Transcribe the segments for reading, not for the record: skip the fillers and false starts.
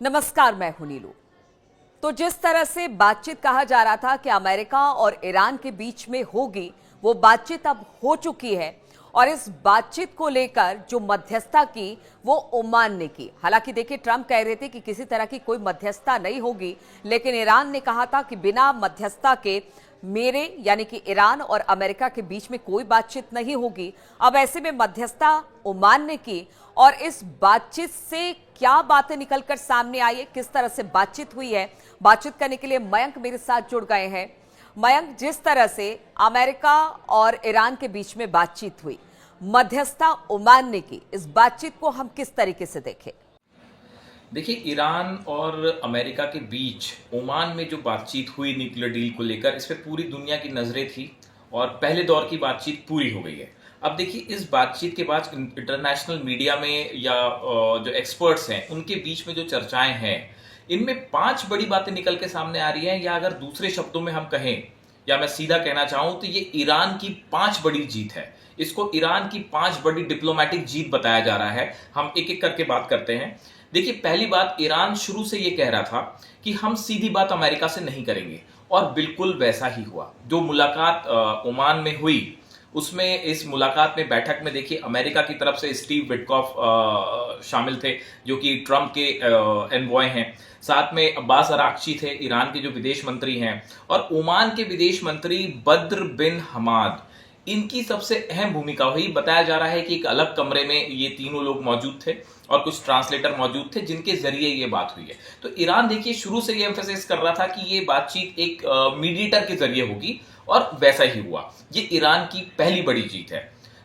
नमस्कार, मैं हूं नीलू। तो जिस तरह से बातचीत कहा जा रहा था कि अमेरिका और ईरान के बीच में होगी, वो बातचीत अब हो चुकी है। और इस बातचीत को लेकर जो मध्यस्थता की वो ओमान ने की। हालांकि देखिए, ट्रंप कह रहे थे कि किसी तरह की कोई मध्यस्थता नहीं होगी, लेकिन ईरान ने कहा था कि बिना मध्यस्थता के मेरे यानी कि ईरान और अमेरिका के बीच में कोई बातचीत नहीं होगी। अब ऐसे में मध्यस्थता ओमान ने की और इस बातचीत से क्या बातें निकलकर सामने आई है, किस तरह से बातचीत हुई है, बातचीत करने के लिए मयंक मेरे साथ जुड़ गए हैं। मयंक, जिस तरह से अमेरिका और ईरान के बीच में बातचीत हुई, मध्यस्थता ओमान ने की, इस बातचीत को हम किस तरीके से देखें? देखिए, ईरान और अमेरिका के बीच ओमान में जो बातचीत हुई न्यूक्लियर डील को लेकर, इस पे पूरी दुनिया की नज़रें थी और पहले दौर की बातचीत पूरी हो गई है। अब देखिए, इस बातचीत के बाद इंटरनेशनल मीडिया में या जो एक्सपर्ट्स हैं उनके बीच में जो चर्चाएं हैं, इनमें 5 बड़ी बातें निकल के सामने आ रही हैं। या अगर दूसरे शब्दों में हम कहें या मैं सीधा कहना चाहूं तो ये ईरान की 5 बड़ी जीत है। इसको ईरान की 5 बड़ी डिप्लोमेटिक जीत बताया जा रहा है। हम एक एक करके बात करते हैं। देखिए, पहली बात, ईरान शुरू से ये कह रहा था कि हम सीधी बात अमेरिका से नहीं करेंगे, और बिल्कुल वैसा ही हुआ। जो मुलाकात ओमान में हुई, उसमें इस मुलाकात में बैठक में देखिए अमेरिका की तरफ से स्टीव विटकॉफ शामिल थे, जो कि ट्रंप के एनवॉय हैं। साथ में अब्बास अराक्ची थे, ईरान के जो विदेश मंत्री हैं, और ओमान के विदेश मंत्री बद्र बिन हमाद। इनकी सबसे अहम भूमिका हुई। बताया जा रहा है कि एक अलग कमरे में ये तीनों लोग मौजूद थे और कुछ ट्रांसलेटर मौजूद थे जिनके जरिए ये बात हुई है। तो ईरान देखिए शुरू से ये एम्फेसिस कर रहा था कि ये बातचीत एक मीडिएटर के जरिए होगी, और वैसा ही हुआ। ये ईरान की पहली बड़ी जीत है।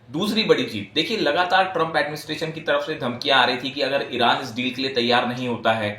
दूसरी बड़ी जीत देखिए, लगातार ट्रंप एडमिनिस्ट्रेशन की तरफ से धमकियां आ रही थी कि अगर ईरान इस डील के लिए तैयार नहीं होता है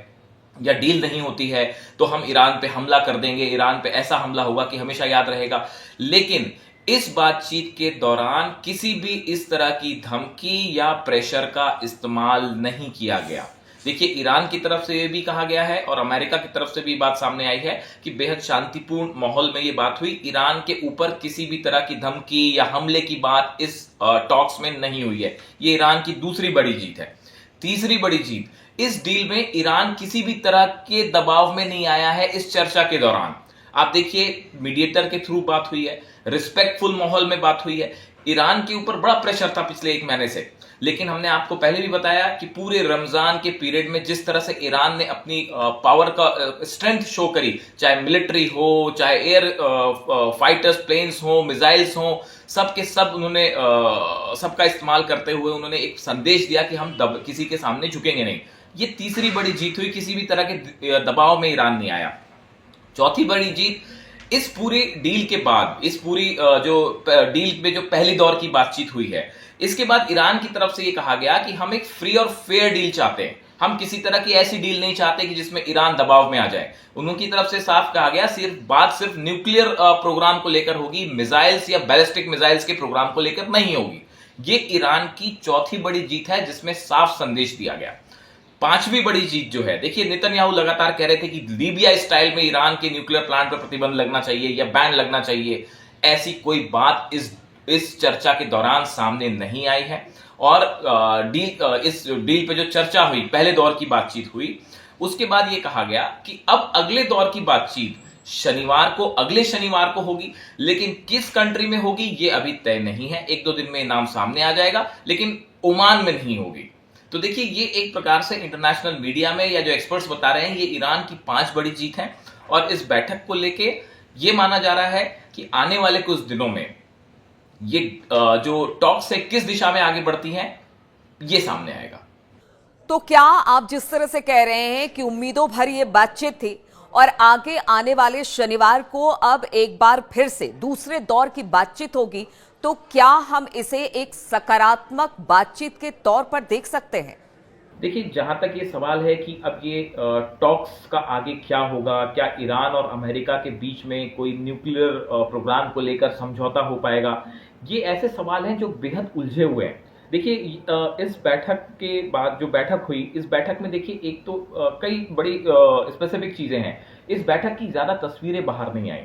या डील नहीं होती है तो हम ईरान पे हमला कर देंगे, ईरान पे ऐसा हमला होगा कि हमेशा याद रहेगा। लेकिन इस बातचीत के दौरान किसी भी इस तरह की धमकी या प्रेशर का इस्तेमाल नहीं किया गया। देखिए, ईरान की तरफ से यह भी कहा गया है और अमेरिका की तरफ से भी बात सामने आई है कि बेहद शांतिपूर्ण माहौल में यह बात हुई। ईरान के ऊपर किसी भी तरह की धमकी या हमले की बात इस टॉक्स में नहीं हुई है। ये ईरान की दूसरी बड़ी जीत है। तीसरी बड़ी जीत, इस डील में ईरान किसी भी तरह के दबाव में नहीं आया है। इस चर्चा के दौरान आप देखिए, मीडिएटर के थ्रू बात हुई है, रिस्पेक्टफुल माहौल में बात हुई है। ईरान के ऊपर बड़ा प्रेशर था पिछले 1 महीने से, लेकिन हमने आपको पहले भी बताया कि पूरे रमजान के पीरियड में जिस तरह से ईरान ने अपनी पावर का स्ट्रेंथ शो करी, चाहे मिलिट्री हो, चाहे एयर फाइटर्स प्लेन्स हो, मिसाइल्स हो, सब के सब उन्होंने सबका इस्तेमाल करते हुए उन्होंने एक संदेश दिया कि हम किसी के सामने झुकेंगे नहीं। ये तीसरी बड़ी जीत हुई। किसी भी तरह के दबाव में ईरान नहीं आया। चौथी बड़ी जीत, इस पूरी डील के बाद, इस पूरी जो डील में जो पहली दौर की बातचीत हुई है, इसके बाद ईरान की तरफ से यह कहा गया कि हम एक फ्री और फेयर डील चाहते हैं। हम किसी तरह की ऐसी डील नहीं चाहते कि जिसमें ईरान दबाव में आ जाए। उनकी तरफ से साफ कहा गया, सिर्फ न्यूक्लियर प्रोग्राम को लेकर होगी, मिसाइल्स या बैलिस्टिक मिसाइल्स के प्रोग्राम को लेकर नहीं होगी। ये ईरान की चौथी बड़ी जीत है जिसमें साफ संदेश दिया गया। पांचवी बड़ी जीत जो है, देखिए, नेतन्याहू लगातार कह रहे थे कि लीबिया स्टाइल में ईरान के न्यूक्लियर प्लांट पर प्रतिबंध लगना चाहिए या बैन लगना चाहिए। ऐसी कोई बात इस चर्चा के दौरान सामने नहीं आई है। और इस डील पे जो चर्चा हुई, पहले दौर की बातचीत हुई, उसके बाद यह कहा गया कि अब अगले दौर की बातचीत अगले शनिवार को होगी। लेकिन किस कंट्री में होगी ये अभी तय नहीं है। 1-2 दिन में नाम सामने आ जाएगा, लेकिन ओमान में नहीं होगी। तो देखिए, ये एक प्रकार से इंटरनेशनल मीडिया में या जो एक्सपर्ट्स बता रहे हैं, ये ईरान की 5 बड़ी जीत है। और इस बैठक को लेके ये माना जा रहा है कि आने वाले कुछ दिनों में ये जो टॉक्स है किस दिशा में आगे बढ़ती हैं, ये सामने आएगा। तो क्या आप जिस तरह से कह रहे हैं कि उम्मीदों भरी ये बातचीत थी और आगे आने वाले शनिवार को अब एक बार फिर से दूसरे दौर की बातचीत होगी, तो क्या हम इसे एक सकारात्मक बातचीत के तौर पर देख सकते हैं? देखिए, जहां तक ये सवाल है कि अब ये टॉक्स का आगे क्या होगा, क्या ईरान और अमेरिका के बीच में कोई न्यूक्लियर प्रोग्राम को लेकर समझौता हो पाएगा, ये ऐसे सवाल हैं जो बेहद उलझे हुए हैं। देखिए, इस बैठक के बाद जो बैठक हुई, इस बैठक में देखिए एक तो कई बड़ी स्पेसिफिक चीजें हैं। इस बैठक की ज्यादा तस्वीरें बाहर नहीं आई।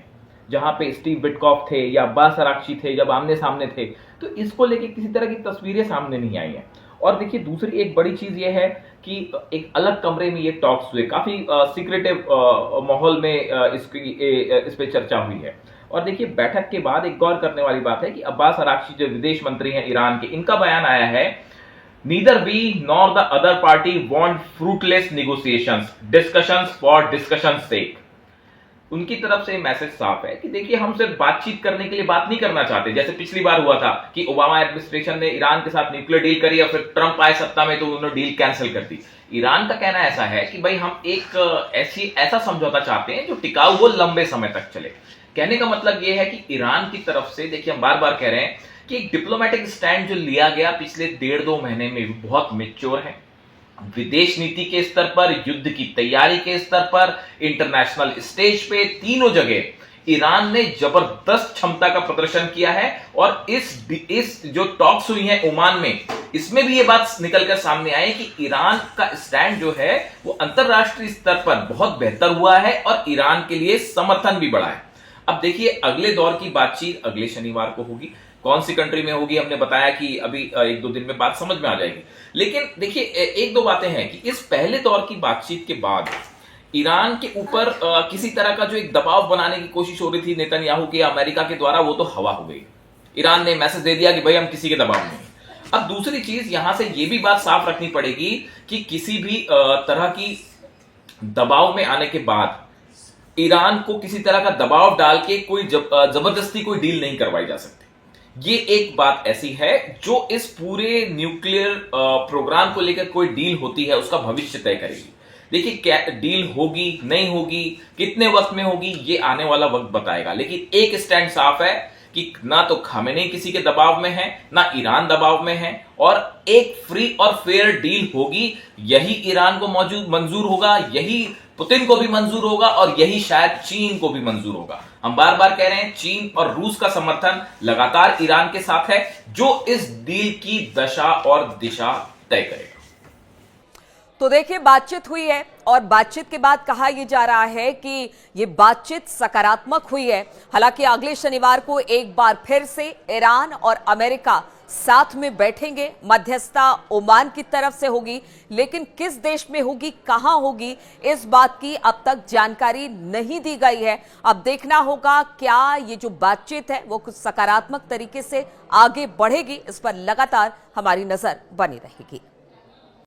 जहां पे स्टीव विटकॉफ थे या अब्बास अराक्ची थे, जब आमने सामने थे, तो इसको लेके किसी तरह की तस्वीरें सामने नहीं आई हैं। और देखिए दूसरी एक बड़ी चीज ये है कि एक अलग कमरे में ये टॉक्स हुए, काफी सीक्रेटिव माहौल में इस पे चर्चा हुई है। और देखिए बैठक के बाद एक गौर करने वाली बात है कि अब्बास अराक्ची जो विदेश मंत्री हैं ईरान के, इनका बयान आया है, neither we nor the other party want fruitless negotiations, discussions for discussion sake. उनकी तरफ से मैसेज साफ है कि देखिए हम सिर्फ बातचीत करने के लिए बात नहीं करना चाहते, जैसे पिछली बार हुआ था कि ओबामा एडमिनिस्ट्रेशन ने ईरान के साथ न्यूक्लियर डील करी और फिर ट्रंप आए सत्ता में तो उन्होंने डील कैंसिल कर दी। ईरान का कहना ऐसा है कि भाई हम एक ऐसा समझौता चाहते हैं जो टिकाऊ हो, लंबे समय तक चले। कहने का मतलब यह है कि ईरान की तरफ से, देखिए हम बार बार कह रहे हैं कि एक डिप्लोमेटिक स्टैंड जो लिया गया पिछले 1.5-2 महीने में बहुत मैच्योर है। विदेश नीति के स्तर पर, युद्ध की तैयारी के स्तर पर, इंटरनेशनल स्टेज पे, तीनों जगह ईरान ने जबरदस्त क्षमता का प्रदर्शन किया है। और इस जो टॉक्स हुई हैं ओमान में, इसमें भी ये बात निकलकर सामने आई कि ईरान का स्टैंड जो है वो अंतरराष्ट्रीय स्तर पर बहुत बेहतर हुआ है और ईरान के लिए समर्थन भी बढ़ा है। अब देखिए अगले दौर की बातचीत अगले शनिवार को होगी। कौन सी कंट्री में होगी हमने बताया कि अभी 1-2 दिन में बात समझ में आ जाएगी। लेकिन देखिए 1-2 बातें हैं कि इस पहले दौर की बातचीत के बाद ईरान के ऊपर किसी तरह का जो एक दबाव बनाने की कोशिश हो रही थी नेतन्याहू के, अमेरिका के द्वारा, वो तो हवा हो गई। ईरान ने मैसेज दे दिया कि भाई हम किसी के दबाव में नहीं। अब दूसरी चीज यहां से ये भी बात साफ रखनी पड़ेगी कि किसी भी तरह की दबाव में आने के बाद ईरान को किसी तरह का दबाव डाल के कोई जबरदस्ती कोई डील नहीं करवाई जा सकती। ये एक बात ऐसी है जो इस पूरे न्यूक्लियर प्रोग्राम को लेकर कोई डील होती है उसका भविष्य तय करेगी। देखिए क्या डील होगी, नहीं होगी, कितने वक्त में होगी, ये आने वाला वक्त बताएगा। लेकिन एक स्टैंड साफ है कि ना तो खामेनेई किसी के दबाव में है, ना ईरान दबाव में है, और एक फ्री और फेयर डील होगी। यही ईरान को मंजूर होगा, यही पुतिन को भी मंजूर होगा और यही शायद चीन को भी मंजूर होगा। हम बार बार कह रहे हैं चीन और रूस का समर्थन लगातार ईरान के साथ है, जो इस डील की दशा और दिशा तय करेगा। तो देखिए बातचीत हुई है और बातचीत के बाद कहा यह जा रहा है कि ये बातचीत सकारात्मक हुई है। हालांकि अगले शनिवार को एक बार फिर से ईरान और अमेरिका साथ में बैठेंगे। मध्यस्थता ओमान की तरफ से होगी, लेकिन किस देश में होगी, कहां होगी, इस बात की अब तक जानकारी नहीं दी गई है। अब देखना होगा क्या ये जो बातचीत है वो कुछ सकारात्मक तरीके से आगे बढ़ेगी। इस पर लगातार हमारी नजर बनी रहेगी।